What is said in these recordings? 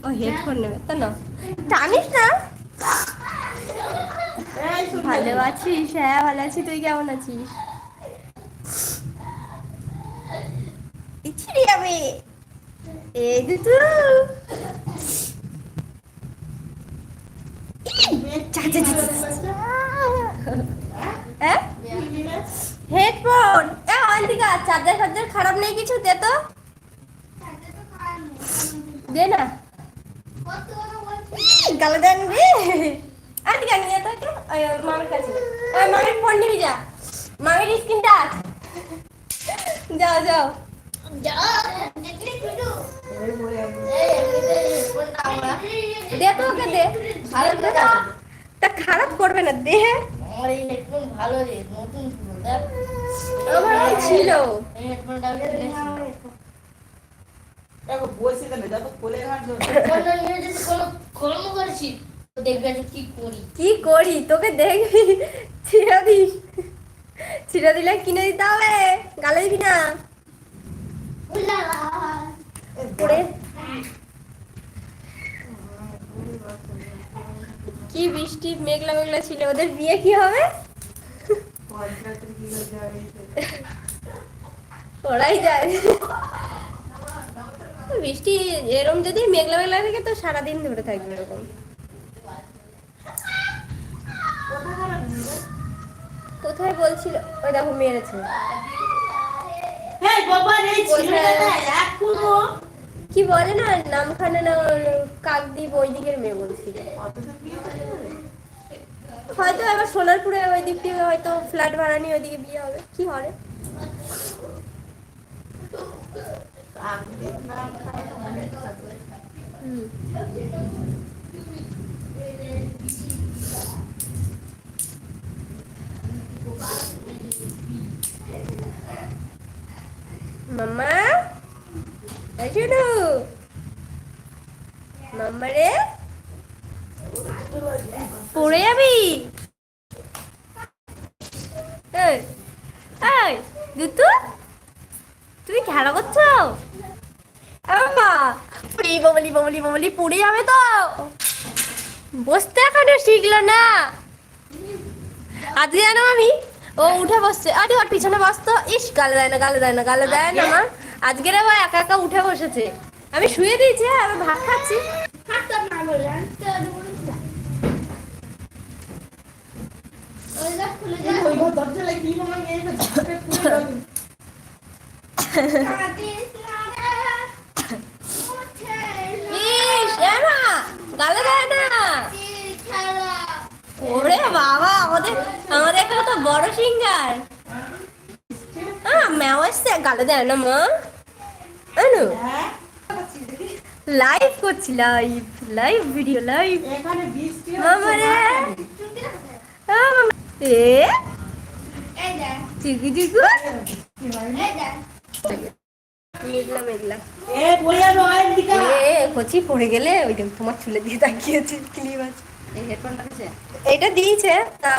ও headphone নেবে তা না, টানিস না। ভালো আছিস? হ্যাঁ ভালো আছি, তুই কেমন আছিস? ইচ্ছিরি যাবে এই দুতু। হ্যাঁ হেডফোন অন্তিকা, চার্জার ফার্জার খারাপ নেই কিছু, দে তো, দে না। গালে দেন রে। অন্তিকা নিয়ে তো মামের কাছে, মামের ফোন নিবি যা, মামের স্ক্রিন টাচ। যাও যাও দে তো ওকে দে, তা খারাপ করবে না দে। আমার এই হেডফোন ভালো রে, নতুন ছিল দেখ। আমার ছিল এই হেডফোনটা দেখো বসে কেন, দেখো কোলে ঘাট ধরে। হেডফোনটা নিয়ে যদি কোনো কর্ম করছি তো দেখবে যে কি করি। কি করি তোকে দেখবি, ছিঁড়া দিস, ছিঁড়া দিলে কিনে দিতে হবে, গালে দিবি না পড়ে। কি বৃষ্টি মেঘলা মেঘলা ছিল, ওদের বিয়ে কি হবে? ওরাই যায়। বৃষ্টি এরম যদি মেঘলা মেঘলা থাকে তো সারাদিন ধরে থাকবে এরকম। কোথায় বলছিল, ওই দেখো মেরেছে। কি বলে না, নামখানা না কাকদ্বীপ ওই দিকের মেয়ে বলছিল। হয়তো এবার সোনারপুরে ওই দিক থেকে হয়তো ফ্ল্যাট ভাড়া নিয়ে ওইদিকে বিয়ে হবে, কি হবে। মাম্মা শুনু, মাম্মা রে পড়ে যাবি। দুতু তুমি খেলা করছো? বমলি বমলি বমলি পড়ে যাবে তো, বসতে এখনো শিখলো না। আজকে জানো আমি, ও উঠে বসছে, আরে ওর পিছনে বসতো, ইস গালে দেয় না গালে দেয় না গালে দেয় না মা। আজকের আবার একা একা উঠে বসেছে, আমি শুয়ে দিয়েছি, আমি ভাত খাচ্ছি। ইস গালে দেয় না। ওরে বাবা, আমাদের আমাদের এখানে তো বড় সিঙ্গার। ম্যাও আসছে, গালে দেয় না মা। আনু লাইভ করছি, লাইভ লাইভ ভিডিও লাইভ। মামা রে এ চিকু চিকু মেঘলা মেঘলা কচি পড়ে গেলে ওইটা তোমার চুলে দিয়ে তাকিয়েছে ক্লিপ আছে। এই হেডফোনটা আছে, এটা দিয়েছে, তা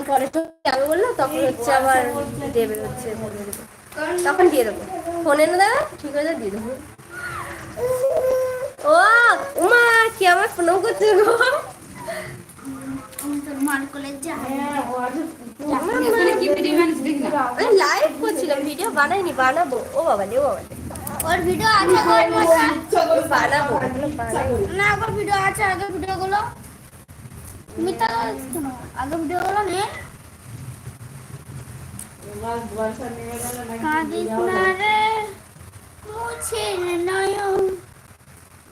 পরে তো যাবে বললো, তখন হচ্ছে আবার দেবে, হচ্ছে তখন দিয়ে দেবো, ফোনে না দেবে ঠিক আছে দিয়ে দেবো। ও উমা কি আমার ফোনও করছে গো। লাইভ করছিলাম, ভিডিও বানাইনি, বানাবো। ও বাবা রে, ও বাবা রে, ওর ভিডিও আছে, বানাবো না ওর ভিডিও আছে, আগের ভিডিওগুলো তুমি তো আগের ভিডিওগুলো নে। কাঁদিস না রে মুছে নয়ন,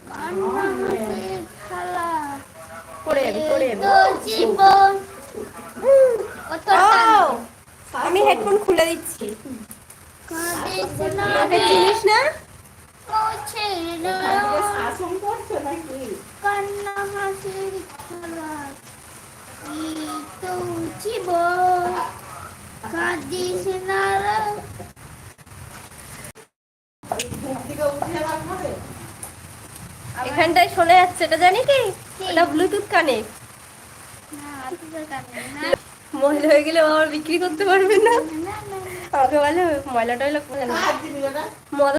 কান্না হাসির খেলা, পড়ে যাবি পড়ে যাবি। তো জীবন। আমি হেডফোন খুলে দিচ্ছি, কাঁদিস না আমাকে রে চিনিস না। মুছে নয়ন, কান্না হাসির খেলা, তো জীবন। কাঁদিস না রে। এখানটায় শোনা যাচ্ছে, এটা জানি কি, ওটা ব্লুটুথ কানেক্ট। ময়লা হয়ে গেলে আবার বিক্রি করতে পারবে না, আমাকে বলে ময়লা টয়লা করে না।